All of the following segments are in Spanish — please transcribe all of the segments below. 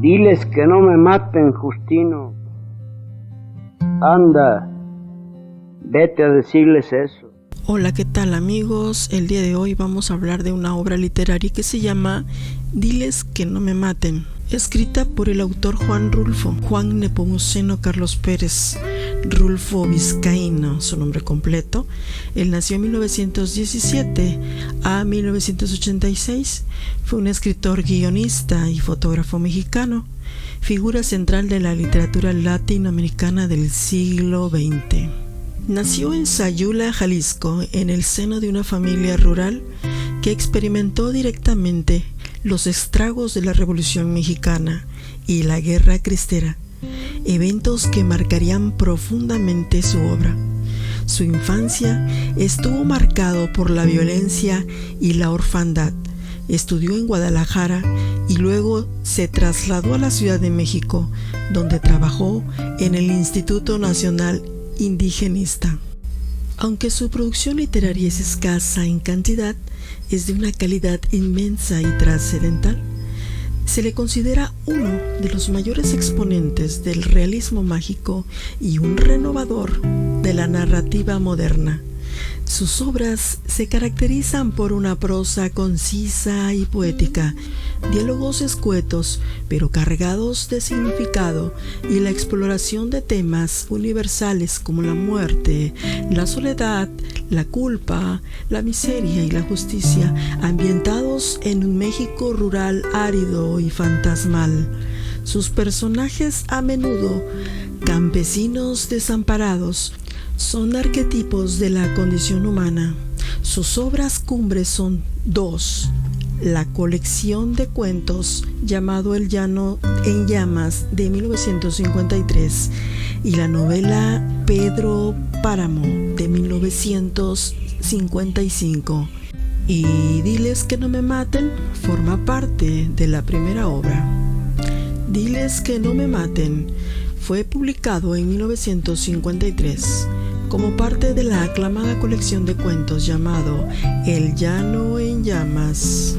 Diles que no me maten, Justino. Anda, vete a decirles eso. Hola, ¿qué tal amigos? El día de hoy vamos a hablar de una obra literaria que se llama Diles que no me maten, escrita por el autor Juan Rulfo, Juan Nepomuceno Carlos Pérez Rulfo Vizcaíno, su nombre completo. Él nació en 1917 a 1986, fue un escritor, guionista y fotógrafo mexicano, figura central de la literatura latinoamericana del siglo XX. Nació en Sayula, Jalisco, en el seno de una familia rural que experimentó directamente los estragos de la Revolución Mexicana y la Guerra Cristera, eventos que marcarían profundamente su obra. Su infancia estuvo marcado por la violencia y la orfandad. Estudió en Guadalajara y luego se trasladó a la Ciudad de México, donde trabajó en el Instituto Nacional Indigenista. Aunque su producción literaria es escasa en cantidad, es de una calidad inmensa y trascendental. Se le considera uno de los mayores exponentes del realismo mágico y un renovador de la narrativa moderna. Sus obras se caracterizan por una prosa concisa y poética, diálogos escuetos pero cargados de significado, y la exploración de temas universales como la muerte, la soledad, la culpa, la miseria y la justicia, ambientados en un México rural árido y fantasmal. Sus personajes, a menudo campesinos desamparados, son arquetipos de la condición humana. Sus obras cumbres son dos: la colección de cuentos llamado El Llano en Llamas de 1953 y la novela Pedro Páramo de 1955. Y Diles que no me maten forma parte de la primera obra. Diles que no me maten fue publicado en 1953 como parte de la aclamada colección de cuentos llamado El Llano en Llamas.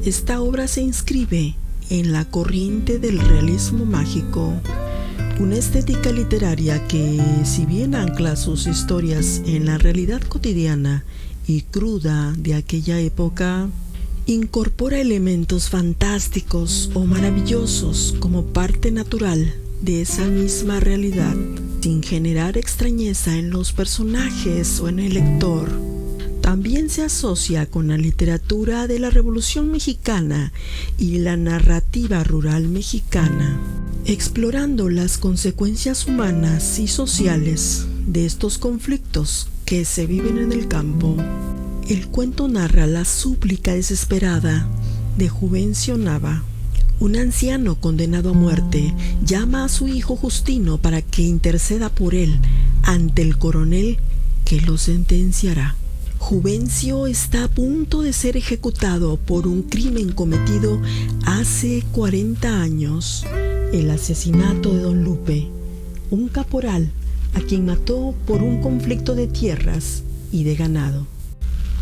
Esta obra se inscribe en la corriente del realismo mágico, una estética literaria que, si bien ancla sus historias en la realidad cotidiana y cruda de aquella época, incorpora elementos fantásticos o maravillosos como parte natural de esa misma realidad, sin generar extrañeza en los personajes o en el lector. También se asocia con la literatura de la Revolución Mexicana y la narrativa rural mexicana, explorando las consecuencias humanas y sociales de estos conflictos que se viven en el campo. El cuento narra la súplica desesperada de Juvencio Nava. Un anciano condenado a muerte llama a su hijo Justino para que interceda por él ante el coronel que lo sentenciará. Juvencio está a punto de ser ejecutado por un crimen cometido hace 40 años, el asesinato de Don Lupe, un caporal a quien mató por un conflicto de tierras y de ganado.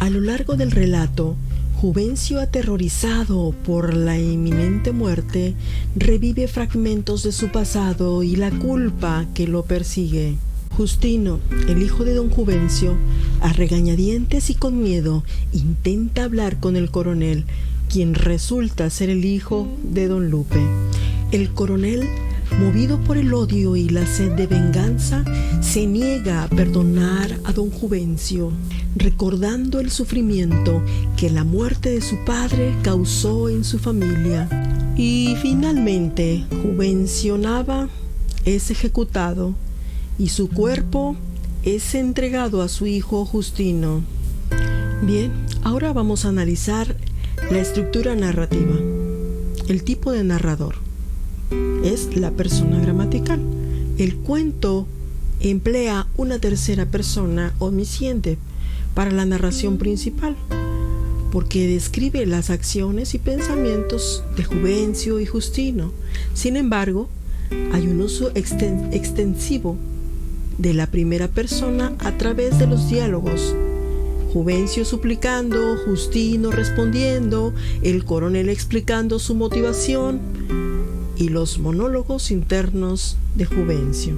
A lo largo del relato, Juvencio, aterrorizado por la inminente muerte, revive fragmentos de su pasado y la culpa que lo persigue. Justino, el hijo de don Juvencio, a regañadientes y con miedo, intenta hablar con el coronel, quien resulta ser el hijo de don Lupe. El coronel, movido por el odio y la sed de venganza, se niega a perdonar a don Juvencio, recordando el sufrimiento que la muerte de su padre causó en su familia. Y finalmente, Juvencio Nava es ejecutado y su cuerpo es entregado a su hijo Justino. Bien, ahora vamos a analizar la estructura narrativa. El tipo de narrador es la persona gramatical. El cuento emplea una tercera persona omnisciente para la narración principal, porque describe las acciones y pensamientos de Juvencio y Justino. Sin embargo, hay un uso extensivo de la primera persona a través de los diálogos. Juvencio suplicando, Justino respondiendo, el coronel explicando su motivación. y los monólogos internos de Juvencio.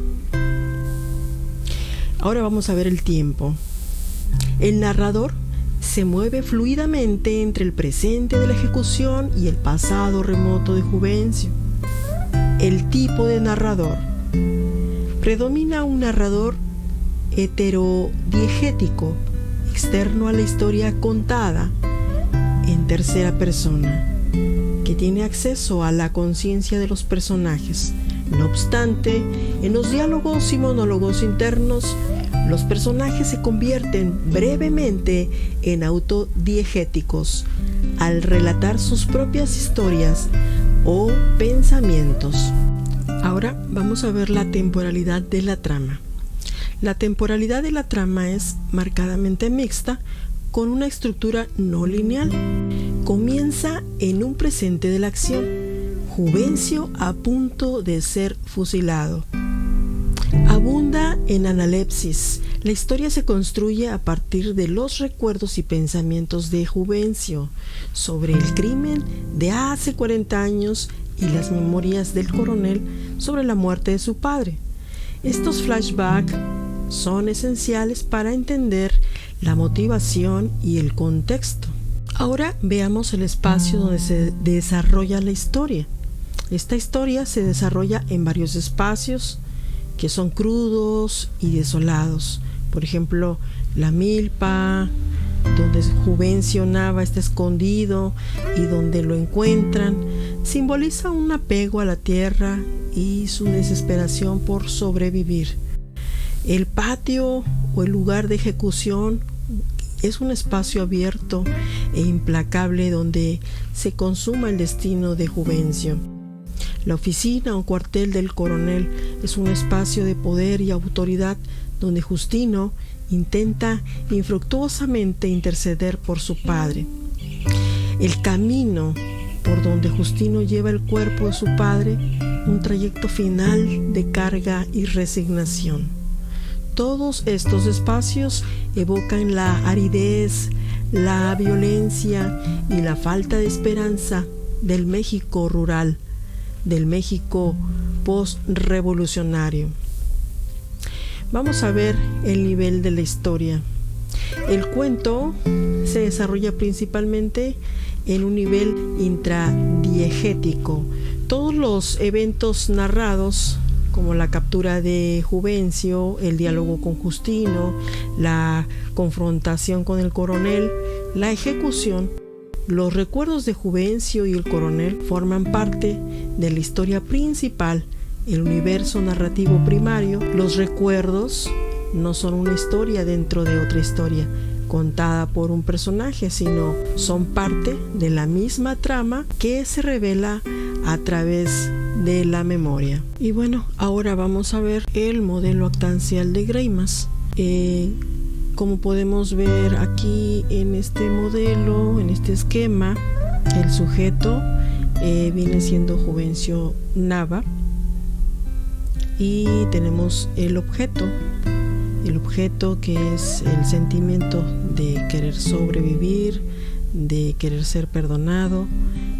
Ahora vamos a ver el tiempo. El narrador se mueve fluidamente entre el presente de la ejecución y el pasado remoto de Juvencio. El tipo de narrador. Predomina un narrador heterodiegético, externo a la historia contada en tercera persona, que tiene acceso a la conciencia de los personajes. No obstante, en los diálogos y monólogos internos, los personajes se convierten brevemente en autodiegéticos al relatar sus propias historias o pensamientos. Ahora vamos a ver la temporalidad de la trama. La temporalidad de la trama es marcadamente mixta, con una estructura no lineal. Comienza en un presente de la acción, Juvencio a punto de ser fusilado. Abunda en analepsis. La historia se construye a partir de los recuerdos y pensamientos de Juvencio sobre el crimen de hace 40 años y las memorias del coronel sobre la muerte de su padre. Estos flashbacks son esenciales para entender la motivación y el contexto. Ahora veamos el espacio donde se desarrolla la historia. Esta historia se desarrolla en varios espacios que son crudos y desolados. Por ejemplo, la milpa, donde Juvencio Nava está escondido y donde lo encuentran, simboliza un apego a la tierra y su desesperación por sobrevivir. El patio o el lugar de ejecución es un espacio abierto e implacable donde se consuma el destino de Juvencio. La oficina o cuartel del coronel es un espacio de poder y autoridad donde Justino intenta infructuosamente interceder por su padre. El camino por donde Justino lleva el cuerpo de su padre, un trayecto final de carga y resignación. Todos estos espacios evocan la aridez, la violencia y la falta de esperanza del México rural, del México post-revolucionario. Vamos a ver el nivel de la historia. El cuento se desarrolla principalmente en un nivel intradiegético. Todos los eventos narrados, como la captura de Juvencio, el diálogo con Justino, la confrontación con el coronel, la ejecución, los recuerdos de Juvencio y el coronel forman parte de la historia principal, el universo narrativo primario. Los recuerdos no son una historia dentro de otra historia contada por un personaje, sino son parte de la misma trama que se revela a través de la memoria. Y bueno, ahora vamos a ver el modelo actancial de Greimas. Como podemos ver aquí en este modelo, en este esquema, el sujeto viene siendo Juvencio Nava y tenemos el objeto que es el sentimiento de querer sobrevivir, de querer ser perdonado.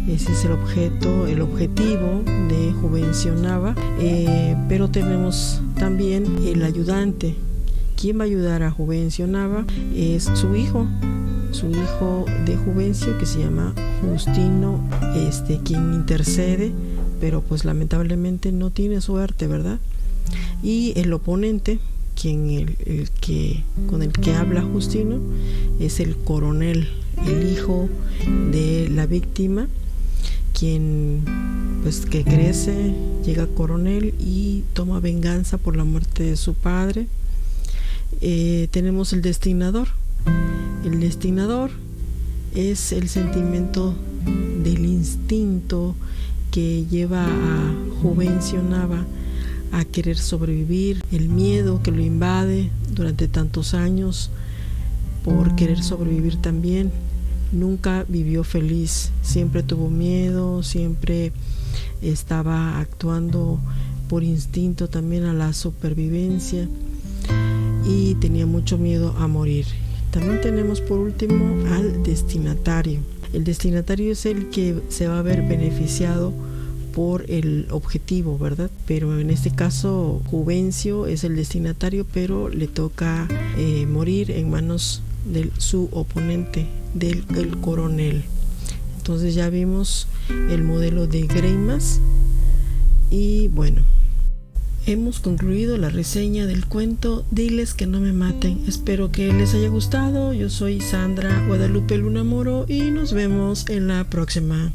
Ese es el objeto, el objetivo de Juvencio Nava, pero tenemos también el ayudante. ¿Quién va a ayudar a Juvencio Nava? Es su hijo de Juvencio, que se llama Justino, quien intercede, pero pues lamentablemente no tiene suerte, ¿verdad? Y el oponente, con el que habla Justino, es el coronel, el hijo de la víctima, quien pues que crece, llega a coronel y toma venganza por la muerte de su padre. Tenemos el destinador. El destinador es el sentimiento del instinto que lleva a Juvencio Nava a querer sobrevivir, el miedo que lo invade durante tantos años por querer sobrevivir también. Nunca vivió feliz, siempre tuvo miedo, siempre estaba actuando por instinto también a la supervivencia y tenía mucho miedo a morir. También tenemos por último al destinatario. El destinatario es el que se va a ver beneficiado por el objetivo, ¿verdad? Pero en este caso Juvencio es el destinatario, pero le toca morir en manos de su oponente, del coronel. Entonces ya vimos el modelo de Greimas y bueno, hemos concluido la reseña del cuento Diles que no me maten. Espero que les haya gustado. Yo soy Sandra Guadalupe Luna Moro y nos vemos en la próxima.